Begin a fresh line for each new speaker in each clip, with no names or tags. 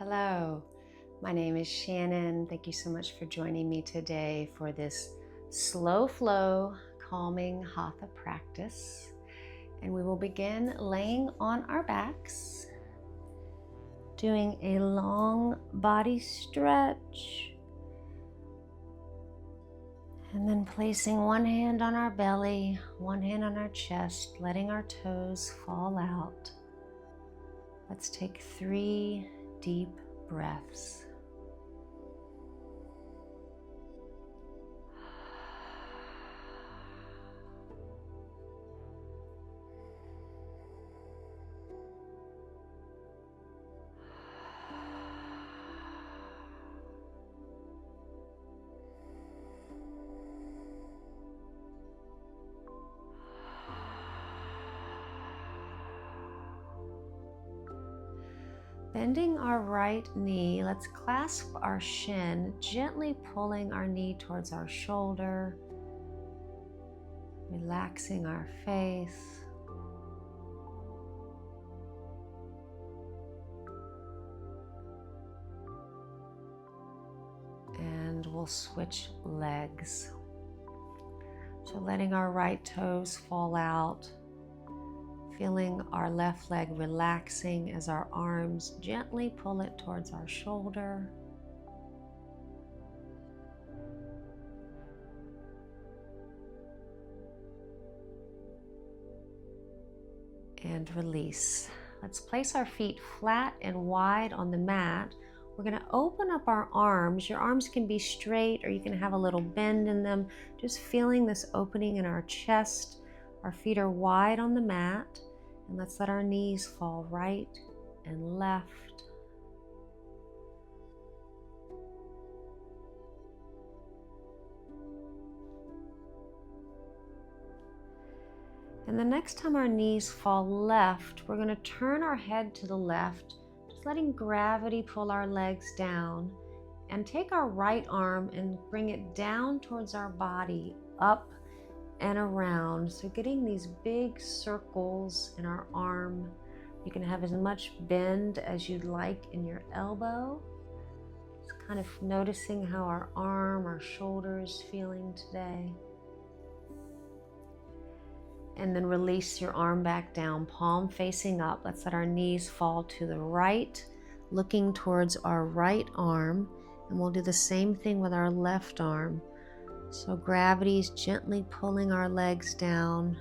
Hello, my name is Shannon. Thank you so much for joining me today for this slow flow calming hatha practice. And we will begin laying on our backs, doing a long body stretch, and then placing one hand on our belly, one hand on our chest, letting our toes fall out. Let's take 3 deep breaths. Bending our right knee, let's clasp our shin, gently pulling our knee towards our shoulder, relaxing our face. And we'll switch legs. So letting our right toes fall out, feeling our left leg relaxing as our arms gently pull it towards our shoulder. And release. Let's place our feet flat and wide on the mat. We're going to open up our arms. Your arms can be straight or you can have a little bend in them. Just feeling this opening in our chest. Our feet are wide on the mat, and let's let our knees fall right and left. And the next time our knees fall left, we're going to turn our head to the left, just letting gravity pull our legs down, and take our right arm and bring it down towards our body, up and around. So getting these big circles in our arm. You can have as much bend as you'd like in your elbow. Just kind of noticing how our arm, our shoulder is feeling today. And then release your arm back down, palm facing up. Let's let our knees fall to the right, looking towards our right arm. And we'll do the same thing with our left arm. So gravity is gently pulling our legs down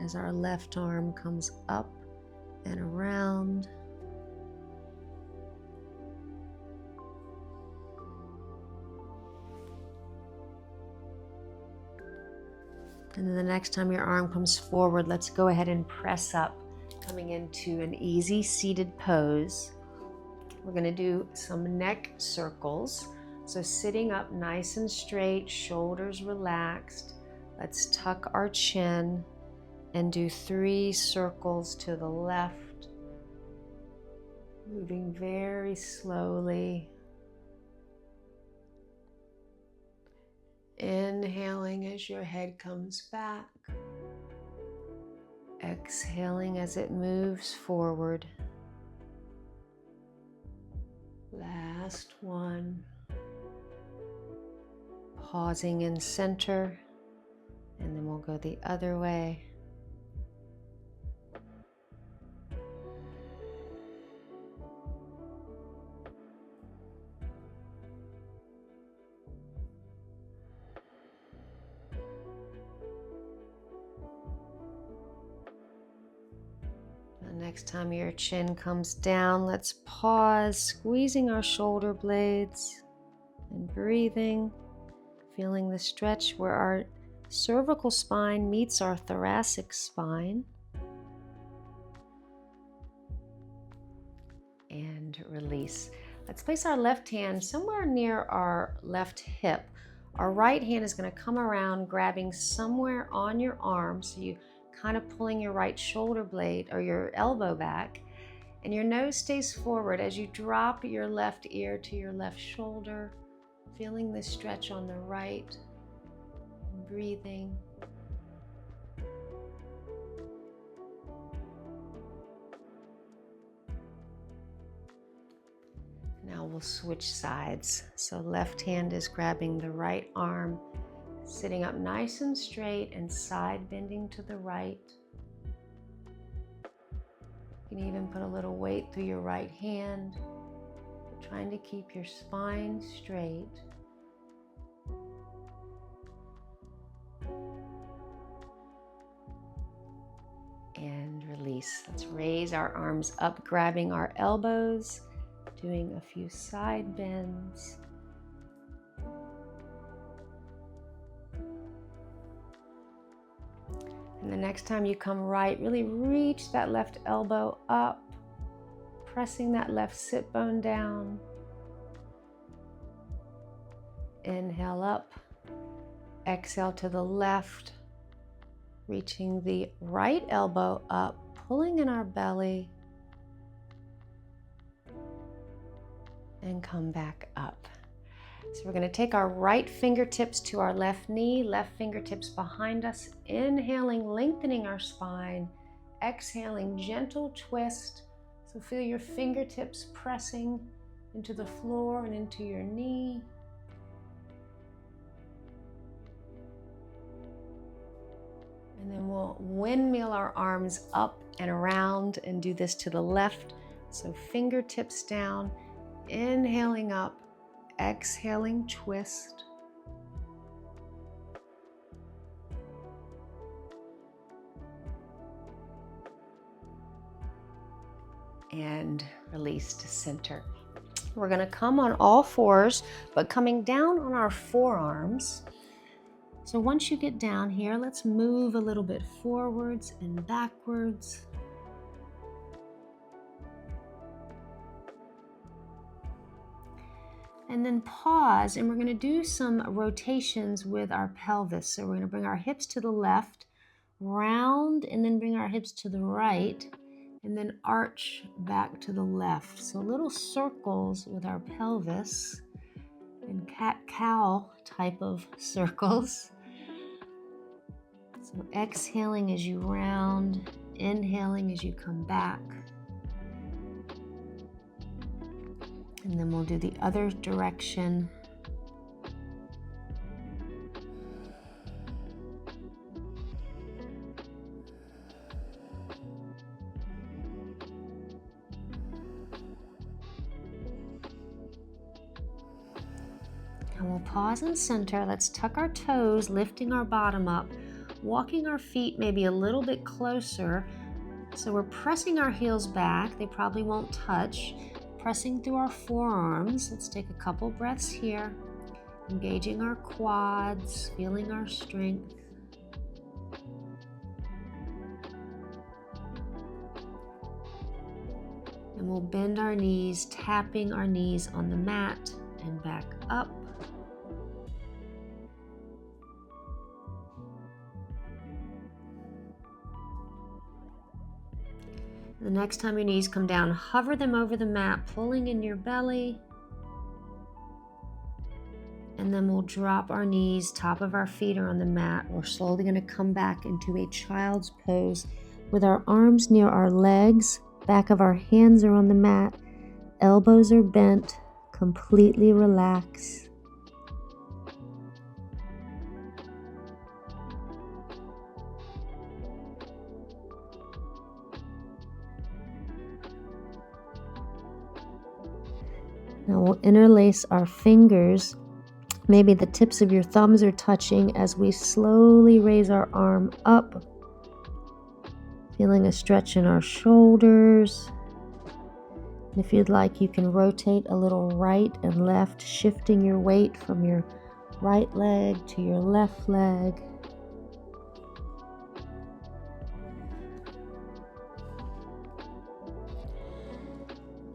as our left arm comes up and around. And then the next time your arm comes forward, let's go ahead and press up, coming into an easy seated pose. We're going to do some neck circles. So sitting up nice and straight, shoulders relaxed. Let's tuck our chin and do 3 circles to the left, moving very slowly. Inhaling as your head comes back. Exhaling as it moves forward. Last one. Pausing in center, and then we'll go the other way. The next time your chin comes down, let's pause, squeezing our shoulder blades and breathing. Feeling the stretch where our cervical spine meets our thoracic spine. And release. Let's place our left hand somewhere near our left hip. Our right hand is going to come around, grabbing somewhere on your arm. So you kind of pulling your right shoulder blade or your elbow back. And your nose stays forward as you drop your left ear to your left shoulder. Feeling the stretch on the right, and breathing. Now we'll switch sides. So left hand is grabbing the right arm, sitting up nice and straight and side bending to the right. You can even put a little weight through your right hand, trying to keep your spine straight. And release. Let's raise our arms up, grabbing our elbows, doing a few side bends. And the next time you come right, really reach that left elbow up, pressing that left sit bone down. Inhale up, exhale to the left, reaching the right elbow up, pulling in our belly, and come back up. So we're going to take our right fingertips to our left knee, left fingertips behind us, inhaling, lengthening our spine, exhaling, gentle twist. So feel your fingertips pressing into the floor and into your knee. And then we'll windmill our arms up and around and do this to the left. So fingertips down, inhaling up, exhaling, twist. And release to center. We're going to come on all fours, but coming down on our forearms. So once you get down here, let's move a little bit forwards and backwards. And then pause, and we're going to do some rotations with our pelvis. So we're going to bring our hips to the left, round, and then bring our hips to the right, and then arch back to the left. So little circles with our pelvis and cat-cow type of circles. So exhaling as you round, inhaling as you come back. And then we'll do the other direction. And we'll pause and center. Let's tuck our toes, lifting our bottom up, walking our feet maybe a little bit closer. So we're pressing our heels back. They probably won't touch. Pressing through our forearms. Let's take a couple breaths here. Engaging our quads, feeling our strength. And we'll bend our knees, tapping our knees on the mat and back up. The next time your knees come down, hover them over the mat, pulling in your belly. And then we'll drop our knees, top of our feet are on the mat. We're slowly going to come back into a child's pose with our arms near our legs, back of our hands are on the mat, elbows are bent, completely relax. Now we'll interlace our fingers. Maybe the tips of your thumbs are touching as we slowly raise our arm up. Feeling a stretch in our shoulders. And if you'd like, you can rotate a little right and left, shifting your weight from your right leg to your left leg.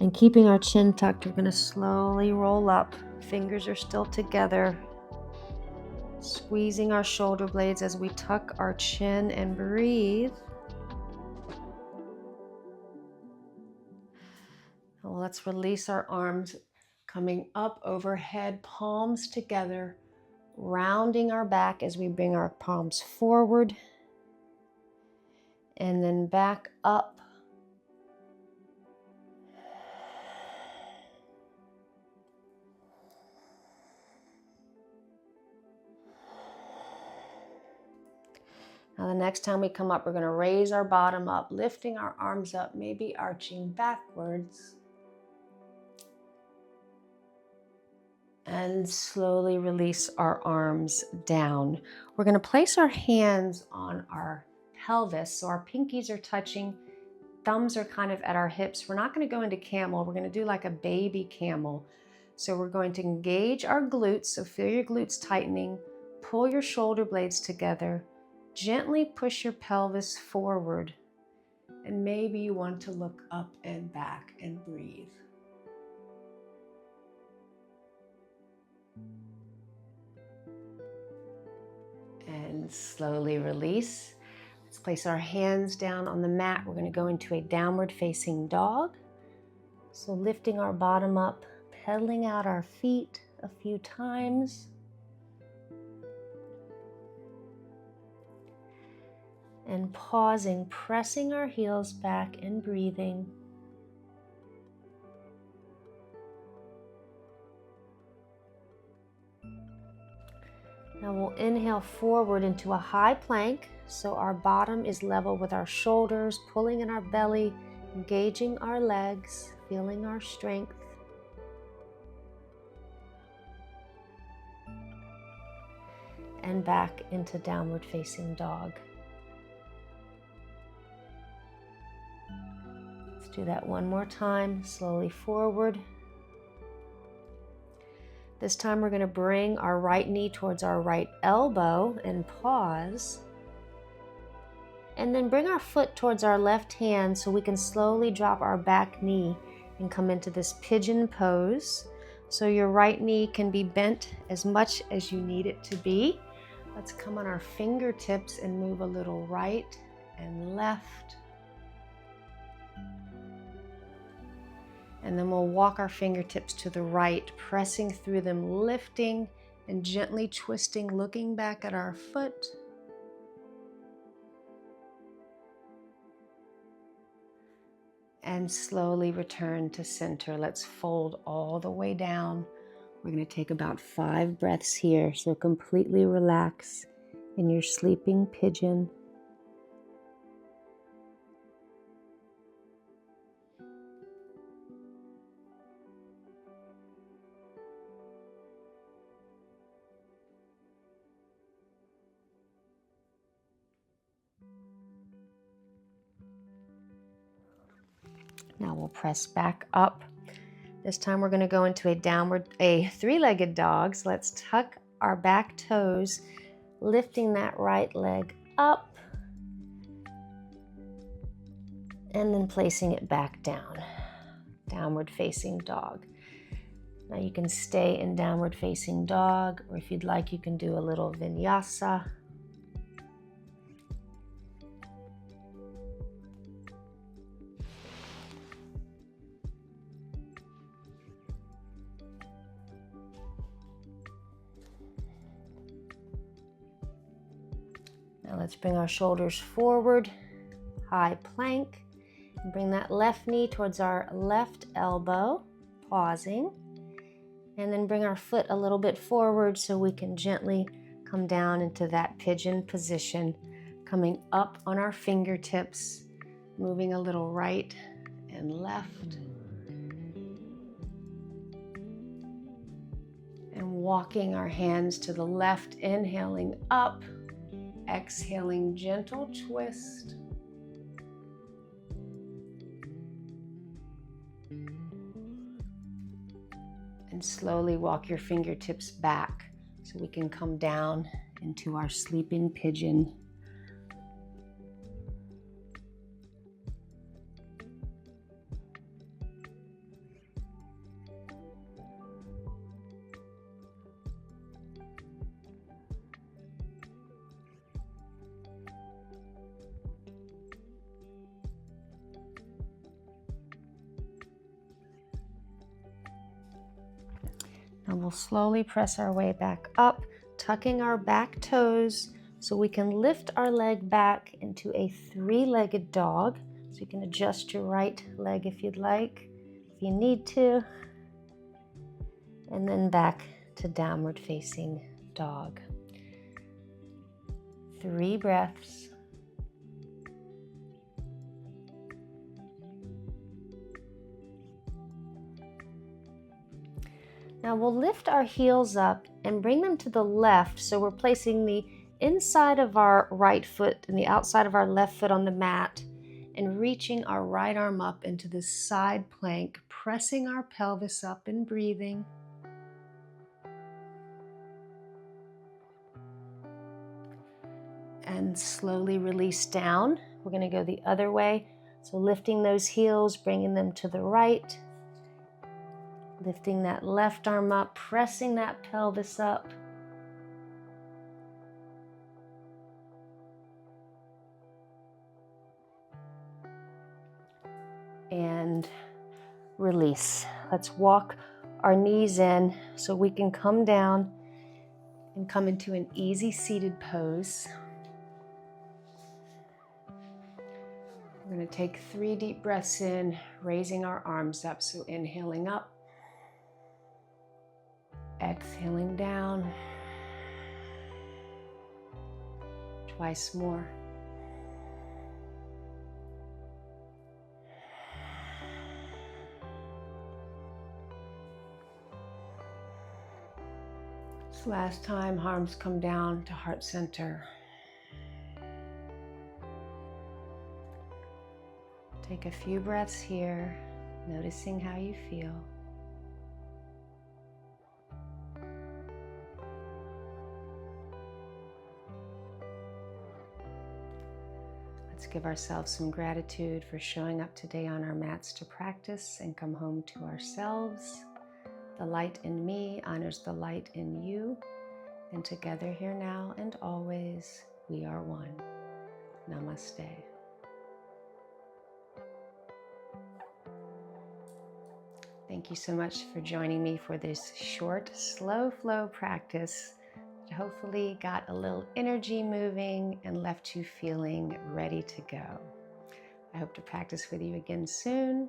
And keeping our chin tucked, we're going to slowly roll up. Fingers are still together. Squeezing our shoulder blades as we tuck our chin and breathe. Well, let's release our arms, coming up overhead, palms together, rounding our back as we bring our palms forward and then back up. Now the next time we come up, we're going to raise our bottom up, lifting our arms up, maybe arching backwards. And slowly release our arms down. We're going to place our hands on our pelvis, so our pinkies are touching, thumbs are kind of at our hips. We're not going to go into camel, we're going to do like a baby camel. So we're going to engage our glutes, so feel your glutes tightening, pull your shoulder blades together, gently push your pelvis forward, and maybe you want to look up and back and breathe. And slowly release. Let's place our hands down on the mat. We're going to go into a downward facing dog. So lifting our bottom up, pedaling out our feet a few times. And pausing, pressing our heels back and breathing. Now we'll inhale forward into a high plank, so our bottom is level with our shoulders, pulling in our belly, engaging our legs, feeling our strength. And back into downward facing dog. Let's do that one more time, slowly forward. This time we're going to bring our right knee towards our right elbow and pause. And then bring our foot towards our left hand so we can slowly drop our back knee and come into this pigeon pose. So your right knee can be bent as much as you need it to be. Let's come on our fingertips and move a little right and left. And then we'll walk our fingertips to the right, pressing through them, lifting and gently twisting, looking back at our foot. And slowly return to center. Let's fold all the way down. We're going to take about 5 breaths here, so completely relax in your sleeping pigeon. Now we'll press back up. This time we're going to go into a three-legged dog. So let's tuck our back toes, lifting that right leg up, and then placing it back down. Downward facing dog. Now you can stay in downward facing dog, or if you'd like, you can do a little Vinyasa. Now let's bring our shoulders forward, high plank, and bring that left knee towards our left elbow, pausing, and then bring our foot a little bit forward so we can gently come down into that pigeon position, coming up on our fingertips, moving a little right and left, and walking our hands to the left, inhaling up, exhaling, gentle twist. And slowly walk your fingertips back so we can come down into our sleeping pigeon. And we'll slowly press our way back up, tucking our back toes so we can lift our leg back into a three-legged dog. So you can adjust your right leg if you'd like, if you need to. And then back to downward facing dog. 3 breaths. Now we'll lift our heels up and bring them to the left, so we're placing the inside of our right foot and the outside of our left foot on the mat and reaching our right arm up into this side plank, pressing our pelvis up and breathing. And slowly release down. We're going to go the other way. So lifting those heels, bringing them to the right. Lifting that left arm up, pressing that pelvis up. And release. Let's walk our knees in so we can come down and come into an easy seated pose. We're going to take 3 deep breaths in, raising our arms up. So inhaling up, exhaling down. Twice more. This last time, arms come down to heart center. Take a few breaths here, noticing how you feel. Let's give ourselves some gratitude for showing up today on our mats to practice and come home to ourselves. The light in me honors the light in you, and together here now and always, we are one. Namaste. Thank you so much for joining me for this short, slow flow practice that hopefully got a little energy moving and left you feeling ready to go. I hope to practice with you again soon.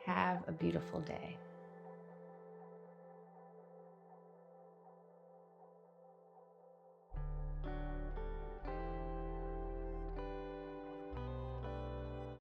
Have a beautiful day.